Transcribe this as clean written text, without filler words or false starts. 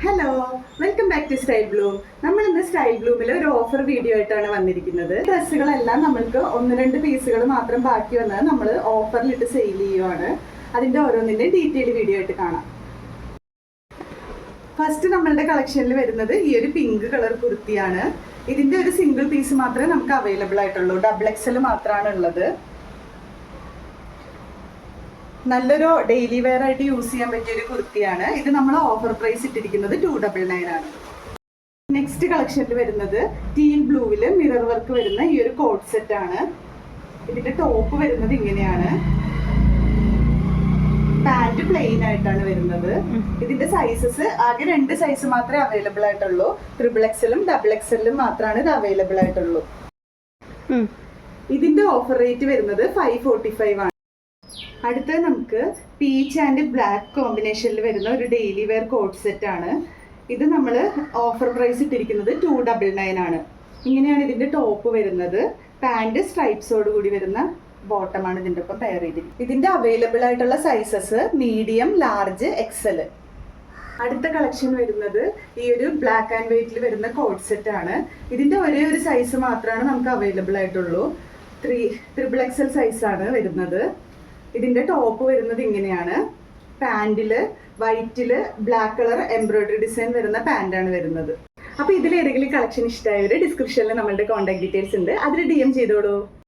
Hello, welcome back to Style Bloom. നമ്മൾ ഇന്ന് style ബ്ലൂമിൽ ഒരു ഓഫർ വീഡിയോ ആയിട്ടാണ് വന്നിരിക്കുന്നത്. ഡ്രസ്സുകളെല്ലാം നമ്മൾക്ക് 1-2 പീസുകൾ മാത്രം ബാക്കി വന്നത് നമ്മൾ ഓഫറിലിട്ട് സെയിൽ ചെയ്യുവാണ്. അതിന്റെ ഓരോന്നിന്റെ ഡീറ്റെയിൽ വീഡിയോ ആയിട്ട് കാണാം. ഫസ്റ്റ് നമ്മളുടെ കളക്ഷനിൽ വരുന്നത് ഈ ഒരു പിങ്ക് കളർ കുർത്തിയാണ്. ഇതിന്റെ ഒരു സിംഗിൾ പീസ് മാത്രമേ നമുക്ക് അവൈലബിൾ ആയിട്ടുള്ളൂ. XXL മാത്രമാണ് ഉള്ളത്. നല്ലൊരു ഡെയിലി വെയർ ആയിട്ട് യൂസ് ചെയ്യാൻ പറ്റിയ ഒരു കുർത്തിയാണ്. ഇത് നമ്മൾ ഓഫർ പ്രൈസ് ഇട്ടിരിക്കുന്നത് 299 ആണ്. നെക്സ്റ്റ് കളക്ഷനിൽ വരുന്നത് ടീൽ ബ്ലൂവിൽ മിറർ വർക്ക് വരുന്ന ഈ ഒരു കോട്ട് സെറ്റ് ആണ്. ഇതിന്റെ ടോപ്പ് വരുന്നത് ഇങ്ങനെയാണ്. പാന്റ് പ്ലെയിൻ ആയിട്ടാണ് വരുന്നത്. ഇതിന്റെ സൈസസ് ആകെ 2 സൈസ് മാത്രമേ അവൈലബിൾ ആയിട്ടുള്ളൂ. XXL XXL മാത്രമാണ് ഇത് അവൈലബിൾ ആയിട്ടുള്ളൂ. ഇതിന്റെ ഓഫർ റേറ്റ് വരുന്നത് 545 ആണ്. അടുത്തത് നമുക്ക് പീച്ച് ആൻഡ് ബ്ലാക്ക് കോമ്പിനേഷനിൽ വരുന്ന ഒരു ഡെയിലി വെയർ കോട്ട് സെറ്റ് ആണ്. ഇത് നമ്മൾ ഓഫർ പ്രൈസ് ഇട്ടിരിക്കുന്നത് 299 ആണ്. ഇങ്ങനെയാണ് ഇതിന്റെ ടോപ്പ് വരുന്നത്. പാന്റ് സ്ട്രൈപ്സോട് കൂടി വരുന്ന ബോട്ടമാണ് ഇതിന്റെ ഒപ്പം പെയർ ചെയ്തിരിക്കുന്നത്. ഇതിന്റെ അവൈലബിൾ ആയിട്ടുള്ള സൈസസ് മീഡിയം, ലാർജ്, XL. അടുത്ത കളക്ഷൻ വരുന്നത് ഈ ഒരു ബ്ലാക്ക് ആൻഡ് വൈറ്റിൽ വരുന്ന കോട്ട് സെറ്റ് ആണ്. ഇതിന്റെ ഒരേ ഒരു സൈസ് മാത്രമാണ് നമുക്ക് അവൈലബിൾ ആയിട്ടുള്ളൂ. XXL സൈസാണ് വരുന്നത്. ഇതിന്റെ ടോപ്പ് വരുന്നത് ഇങ്ങനെയാണ്. പാന്റില് വൈറ്റില് ബ്ലാക്ക് കളർ എംബ്രോയിഡറി ഡിസൈൻ വരുന്ന പാന്റാണ് വരുന്നത്. അപ്പൊ ഇതിൽ ഏതെങ്കിലും കളക്ഷൻ ഇഷ്ടമായവര് ഡിസ്ക്രിപ്ഷനിൽ നമ്മളുടെ കോൺടാക്ട് ഡീറ്റെയിൽസ് ഉണ്ട്, അതിൽ DM ചെയ്തോളൂ.